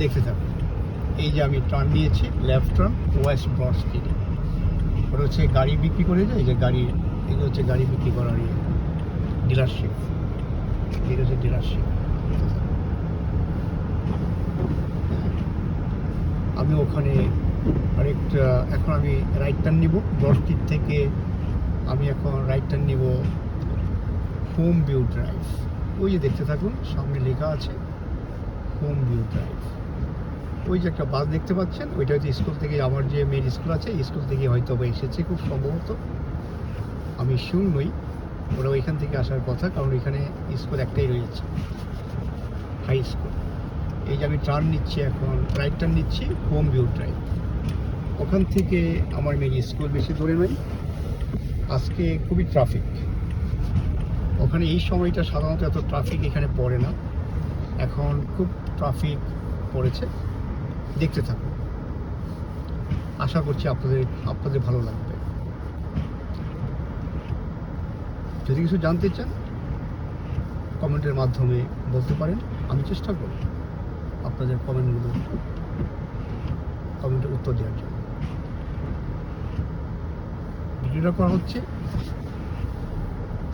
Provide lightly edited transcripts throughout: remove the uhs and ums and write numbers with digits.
দেখতে থাকুন। এই যে আমি টার্ন নিয়েছি, লেফট টার্ন ওয়েস্ট ব্রড স্ট্রিটে। ওটা হচ্ছে গাড়ি বিক্রি করে যায়, এই যে গাড়ি, এগুলো হচ্ছে গাড়ি বিক্রি করার ডিলারশিপ। এটা হচ্ছে ডিলারশিপ। আমি ওখানে আরেকটা, এখন আমি রাইট টার্ন নিব ব্রড স্ট্রিট থেকে। আমি এখন রাইট টার্ন নিব হোম ভিউ ড্রাইভ। ওই যে দেখতে থাকুন, সামনে লেখা আছে হোম ভিউ ড্রাইভ। ওই যে একটা বাস দেখতে পাচ্ছেন, ওইটা হচ্ছে স্কুল থেকে, আমার যে মেয়ের স্কুল আছে স্কুল থেকে হয়তো বা এসেছে খুব সম্ভবত, আমি শিওর নই। ওরা ওইখান থেকে আসার কথা, কারণ এখানে স্কুল একটাই রয়েছে, হাই স্কুল। এই যে আমি টার্ন নিচ্ছি এখন, রাইট টার্ন নিচ্ছি হোম ভিউ ড্রাইভ। ওখান থেকে আমার মেয়ের স্কুল বেশি দূরে নয়। আজকে খুবই ট্রাফিক ওখানে, এই সময়টা সাধারণত এত ট্রাফিক এখানে পড়ে না, এখন খুব ট্রাফিক পড়েছে। দেখতে থাকুন, আশা করছি আপনাদের ভালো লাগবে। যদি কিছু জানতে চান কমেন্টের মাধ্যমে বলতে পারেন, আমি চেষ্টা করব আপনাদের কমেন্টের উত্তর দেওয়ার জন্য। ভিডিওটা করা হচ্ছে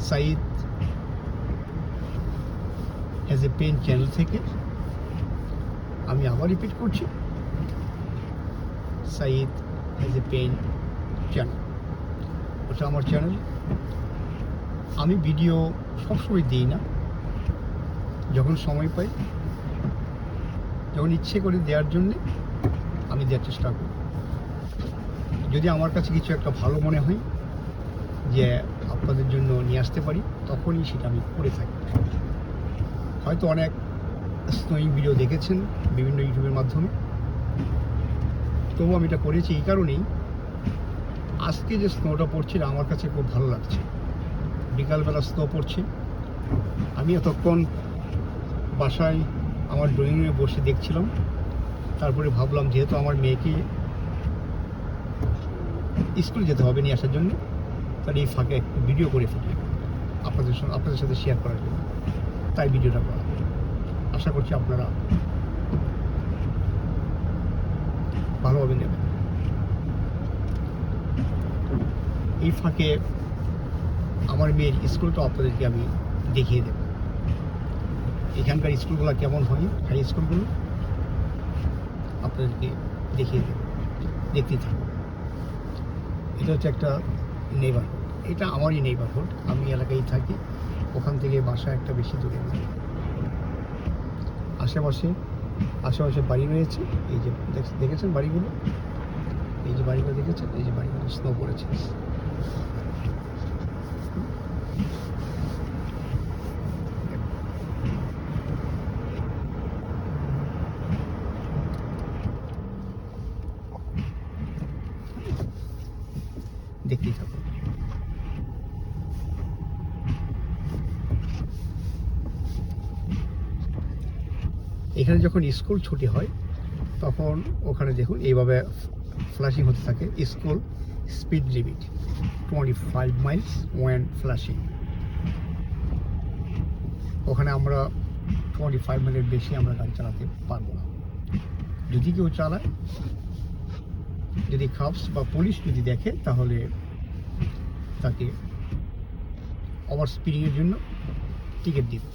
Saeed has a pen channel থেকে। আমি আবার রিপিট করছি, Saeed has a pen channel, ওটা আমার চ্যানেল। আমি ভিডিও সবসময় দিই না, যখন সময় পাই, যখন ইচ্ছে করে দেওয়ার জন্যে আমি দেওয়ার চেষ্টা করি। যদি আমার কাছে কিছু একটা ভালো মনে হয় যে আপনাদের জন্য নিয়ে আসতে পারি, তখনই সেটা আমি করে থাকি। হয়তো অনেক স্নোয়িং ভিডিও দেখেছেন বিভিন্ন ইউটিউবের মাধ্যমে, তবুও আমি এটা করেছি এই কারণেই, আজকে যে স্নোটা পড়ছে আমার কাছে খুব ভালো লাগছে। বিকালবেলা স্নো পড়ছে, আমি এতক্ষণ বাসায় আমার ড্রয়িং রুমে বসে দেখছিলাম। তারপরে ভাবলাম যেহেতু আমার মেয়েকে স্কুল যেতে হবে নিয়ে আসার জন্য, তাহলে এই ফাঁকে একটু ভিডিও করে ফেলি আপনাদের সাথে শেয়ার করার জন্য, তাই ভিডিওটা করা। আশা করছি আপনারা ভালোভাবে নেবেন। এই ফাঁকে আমার মেয়ের স্কুলটা আপনাদেরকে আমি দেখিয়ে দেব, এখানকার স্কুলগুলো কেমন হয়, হাই স্কুলগুলো আপনাদেরকে দেখিয়ে দেব, দেখতেই থাকুন। এটা হচ্ছে একটা নেইবারহুড, এটা আমারই নেইবারহুড, আমি এলাকায় থাকি, ওখান থেকে বাসা একটা বেশি দূরে নেই। আশেপাশে বাড়ি রয়েছে, এই যে দেখেছেন বাড়িগুলো, এই যে বাড়িগুলো দেখেছেন, এই যে বাড়িগুলো স্নো পড়েছে। দেখতেই থাকুন। এখানে যখন স্কুল ছুটি হয় তখন ওখানে দেখুন এইভাবে ফ্ল্যাশিং হতে থাকে, school speed limit 25 miles when flashing. ওখানে আমরা 25 মাইলের বেশি আমরা গাড়ি চালাতে পারবো না। যদি কেউ চালায়, যদি কাপস বা পুলিশ যদি দেখে, তাহলে তাকে ওভার স্পিডিংয়ের জন্য টিকিট দিবে।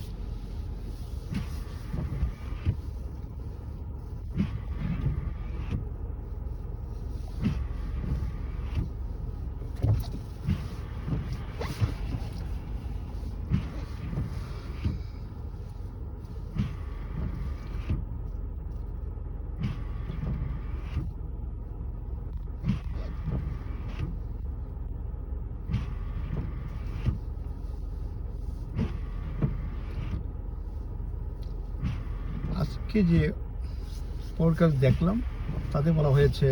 আজকে যে পডকাস্ট দেখলাম তাতে বলা হয়েছে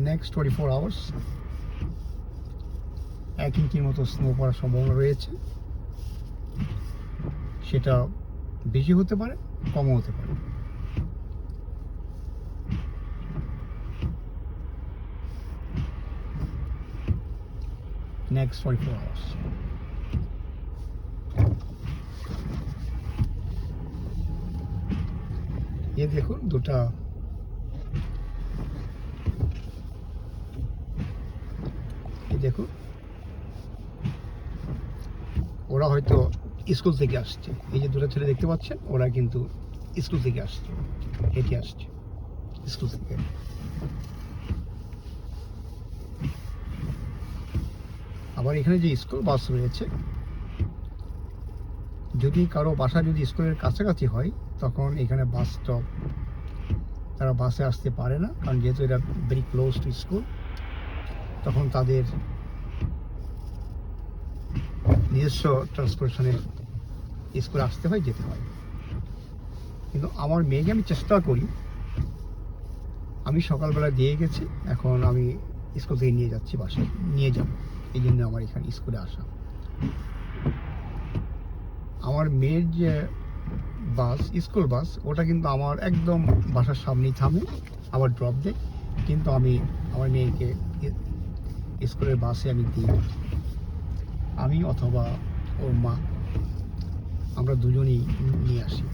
নেক্সট 24 আওয়ার্স 1 ইঞ্চির মতো স্নো পড়ার সম্ভাবনা রয়েছে। সেটা বেশি হতে পারে, কমও হতে পারে। Next 24 hours. যে দেখুন দুটা এই দেখুন ওরা হয়তো স্কুল থেকে আসছে। এই যে দুটো ছেলে দেখতে পাচ্ছেন ওরা কিন্তু স্কুল থেকে আসছে, হেঁটে আসছে স্কুল থেকে। আবার এখানে যে স্কুল বাস রয়েছে, যদি কারো বাসা যদি স্কুলের কাছাকাছি হয় তখন এখানে বাস স্টপ, তারা বাসে আসতে পারে না, কারণ যেহেতু এটা ভেরি ক্লোজ টু স্কুল, তখন তাদের নিজস্ব ট্রান্সপোর্টেশনে স্কুলে আসতে হয়, যেতে হয়। কিন্তু আমার মেয়েকে আমি চেষ্টা করি, আমি সকালবেলা দিয়ে গেছি, এখন আমি স্কুল থেকে নিয়ে যাচ্ছি, বাসায় নিয়ে যাব, এই জন্য আমার এখানে স্কুলে আসা। আমার মেয়ের যে বাস, স্কুল বাস, ওটা কিন্তু আমার একদম বাসার সামনেই থামে, আবার ড্রপ দেয়, কিন্তু আমি আমার মেয়েকে স্কুলের বাসে আমি দিই, আমি অথবা ওর মা, আমরা দুজনেই নিয়ে আসি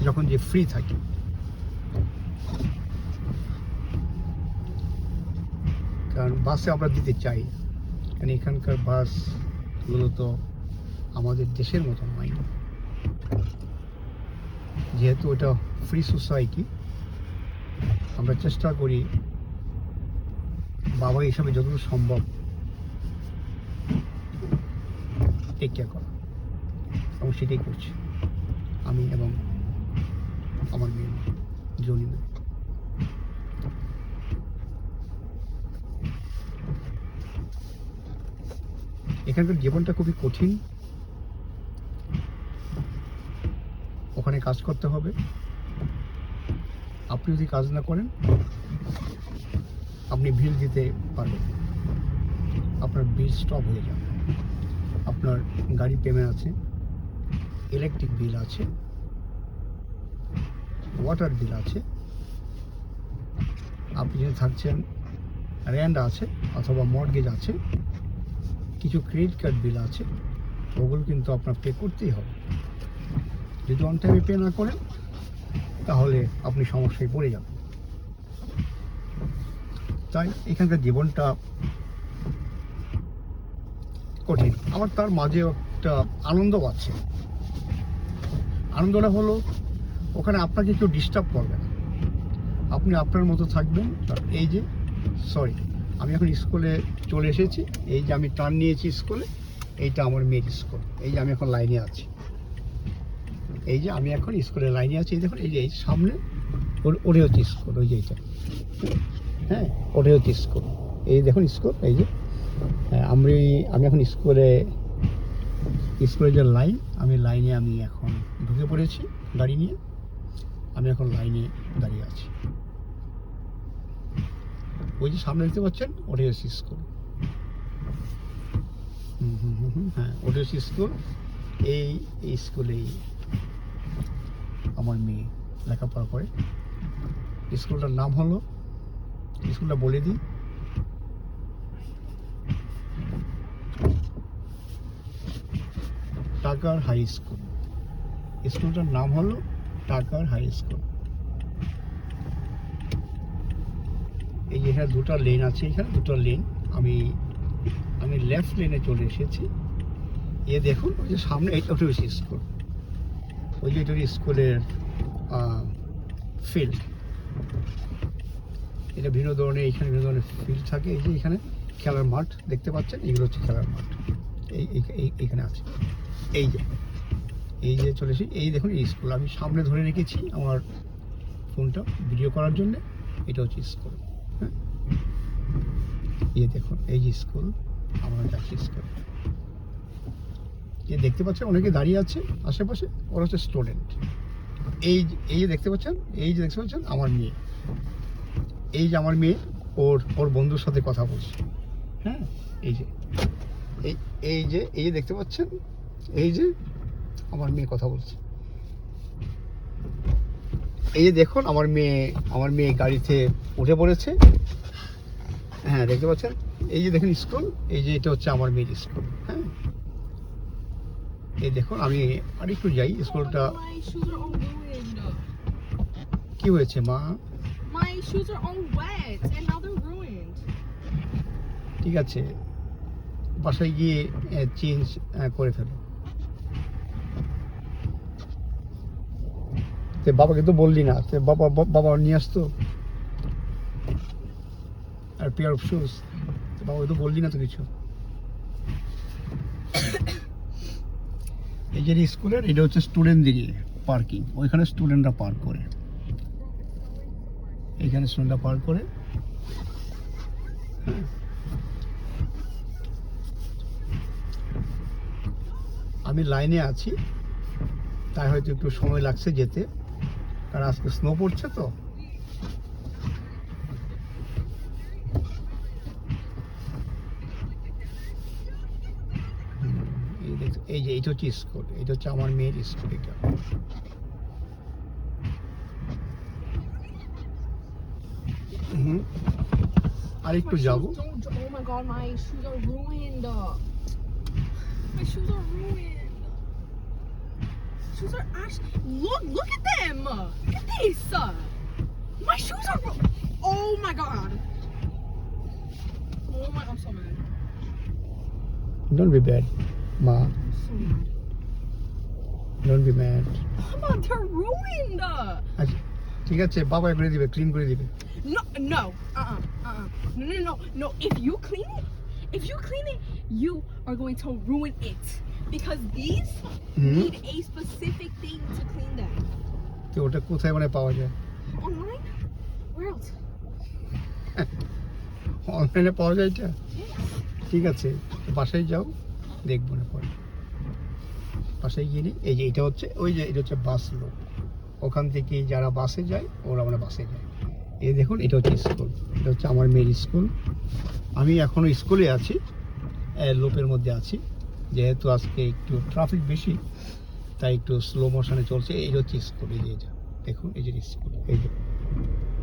যখন যে ফ্রি থাকি। কারণ বাসে আমরা দিতে চাই, কারণ এখানকার বাসগুলো তো আমাদের দেশের মতো নয়, যেহেতু ওটা ফ্রি সোসাইটি, আমরা চেষ্টা করি বাবা হিসাবে যতটুকু সম্ভব টেক কেয়ার করা, এবং সেটাই করছি আমি এবং আমার মেয়ে জনি। এখানকার জীবনটা খুবই কঠিন, ওখানে কাজ করতে হবে, আপনি যদি কাজ না করেন আপনি বিল দিতে পারবেন, আপনার বিল স্টপ হয়ে যাবে, আপনার গাড়ি পেমেন্ট আছে, ইলেকট্রিক বিল আছে, ওয়াটার বিল আছে, আপনি যদি থাকছেন রেন্ট আছে অথবা মর্টগেজ আছে, কিছু ক্রেডিট কার্ড বিল আছে, ওগুলো কিন্তু আপনার পে করতেই হবে। যদি অন টাইমে পে না করেন তাহলে আপনি সমস্যায় পড়ে যাবেন। তাই এখানকার জীবনটা কঠিন, আমার তার মাঝে একটা আনন্দ আছে। আনন্দটা হলো ওখানে আপনাকে কেউ ডিস্টার্ব করবে না, আপনি আপনার মতো থাকবেন। এই যে আমি এখন স্কুলে চলে এসেছি, এই যে আমি টার্ন নিয়েছি স্কুলে, এইটা আমার মেয়ের স্কুল, এই যে আমি এখন লাইনে আছি, এই যে আমি এখন স্কুলের লাইনে আছি, এই দেখুন এই যে এই সামনে ওটাই হচ্ছে স্কুল, ওই যে এইটা, হ্যাঁ ওটাই হচ্ছে স্কুল, এই দেখুন স্কুল, এই যে আমি এখন স্কুলের যে লাইন, আমি এখন ঢুকে পড়েছি গাড়ি নিয়ে, আমি এখন লাইনে দাঁড়িয়ে আছি। ওই যে সামনে দেখতে পাচ্ছেন ওটাই হচ্ছে স্কুল, হ্যাঁ ওটাই হচ্ছে স্কুল। এই স্কুলেই আমার মেয়ে লেখাপড়া করে। স্কুলটার নাম হলো, স্কুলটা বলে দিই, টাকার হাই স্কুল। স্কুলটার নাম হলো টাকার হাই স্কুল। এই যে এখানে দুটো লেন আছে, এখানে দুটো লেন, আমি লেফট লেনে চলে এসেছি। এ দেখুন ওই যে সামনে ওটা হচ্ছে স্কুল, ওই যে এটা স্কুলের ফিল্ড, এটা ভিন্ন ধরনের, এইখানে বিভিন্ন ধরনের ফিল্ড থাকে। এই যে এখানে খেলার মাঠ দেখতে পাচ্ছেন, এগুলো হচ্ছে খেলার মাঠ, এইখানে আছে। এই যে চলে এসেছি, এই দেখুন এই স্কুল, আমি সামনে ধরে রেখেছি আমার ফোনটা ভিডিও করার জন্য, এটা হচ্ছে স্কুল। হ্যাঁ এই দেখুন এই যে স্কুল, আমার যাচ্ছি স্কুল, যে দেখতে পাচ্ছেন অনেকে দাঁড়িয়ে আছে আশেপাশে, ওরা হচ্ছে স্টুডেন্ট। এই যে দেখতে পাচ্ছেন, আমার মেয়ে, এই যে আমার মেয়ে ওর বন্ধুর সাথে কথা বলছে। হ্যাঁ এই যে দেখতে পাচ্ছেন, এই যে আমার মেয়ে কথা বলছে। এই যে দেখুন আমার মেয়ে গাড়িতে উঠে পড়েছে, হ্যাঁ দেখতে পাচ্ছেন। এই যে দেখুন স্কুল, এই যে এটা হচ্ছে আমার মেয়ের স্কুল। হ্যাঁ এই দেখুন আমি আরেকটু যাই স্কুলটা। Oh, my shoes are all ruined. কি হয়েছে মা? My shoes are all wet and now they're ruined. ঠিক আছে, বাসায় গিয়ে চেঞ্জ করে ফেলো। তে বাবাকে তো বললি না, তে বাবা নিয়ে আসতো আর পেয়ার অফ শুজ। বাবাকে তো বললি না তো কিছু। এই যে স্কুলের এটা হচ্ছে স্টুডেন্টদের পার্কিং, ওইখানে স্টুডেন্টরা পার্ক করে, এইখানে স্টুডেন্টরা পার্ক করে। আমি লাইনে আছি, তাই হয়তো একটু সময় লাগছে যেতে, কারণ আজকে স্নো পড়ছে তো। এই যে এটা হচ্ছে স্কুল, এটা হচ্ছে আমার মেয়ের স্কুল। এটা আর একটু My যাবো। shoes don't. Oh my god, my shoes are ruined. My shoes are ruined. Shoes are actually. Look at them. Look at this. My shoes are. Oh my god. Oh my. I'm so mad. Don't be bad, ma. I'm so mad. Don't be mad. Mama, they're ruined. আচ্ছা, ঠিক আছে, বাবা করে দিবে, clean করে দিবে। No, no, no. If you clean it, you are going to ruin it because these need a specific thing to clean them. তো ওটা কোথায় মানে পাওয়া যায়? Online? Where else? অনলাইনে পাওয়া যায় এটা? Yes. ঠিক আছে, বাসায় যাও, দেখবো না পরে। বাসায় গিয়ে নিই। এই যে এটা হচ্ছে ওই যে এটা হচ্ছে বাস লোক, ওখান থেকে যারা বাসে যায় ওরা মানে বাসে যায়। এই দেখুন এটা হচ্ছে স্কুল, এটা হচ্ছে আমার মেয়ের স্কুল। আমি এখনও স্কুলে আছি, লোপের মধ্যে আছি, যেহেতু আজকে একটু ট্রাফিক বেশি তাই একটু স্লো মোশনে চলছে। এই হচ্ছে স্কুল, এই যে এটা দেখুন, এই যে স্কুল, এই যে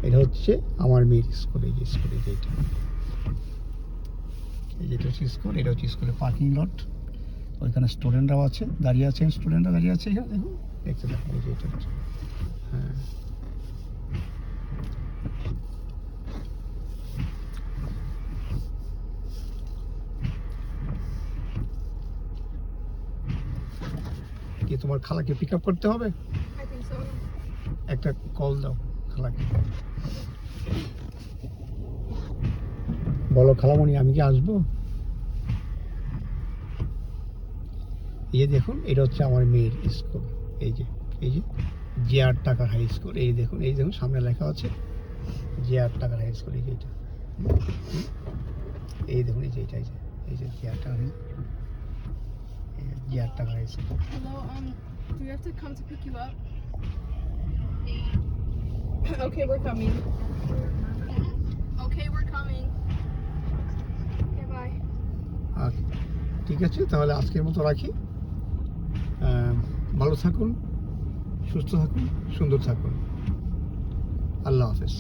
এটা হচ্ছে আমার মেয়ের স্কুল। এই যে স্কুল, এই যে এটা, এই যে এটা হচ্ছে স্কুল, এটা হচ্ছে স্কুলের পার্কিং লট। ওইখানে স্টুডেন্টরাও আছে, দাঁড়িয়ে আছেন, স্টুডেন্টরা দাঁড়িয়ে আছে এখানে দেখুন, দেখতে দেখুন, এই যে এটা হচ্ছে, হ্যাঁ। কি তোমার খালাকে পিক আপ করতে হবে? I think so. একটা কল দাও খালাকে, বলো খালামণি আমি কি আসবো? এই যে দেখুন এটা হচ্ছে আমার মেয়ের স্কুল, এই যে JR টাকার হাই স্কুল। এই দেখুন, এই দেখুন সামনে লেখা আছে JR টাকার হাই স্কুল। এই যে এটা, এই দেখুন, এই যে এটা, এই যে JR টাকার high school. Hello, do we have to come to pick you up? Okay, we're coming. Okay, we're coming. Okay, bye. আচ্ছা, ঠিক আছে, তাহলে আজকের মতো রাখি। ভালো থাকুন, সুস্থ থাকুন, সুন্দর থাকুন। আল্লাহ হাফেজ।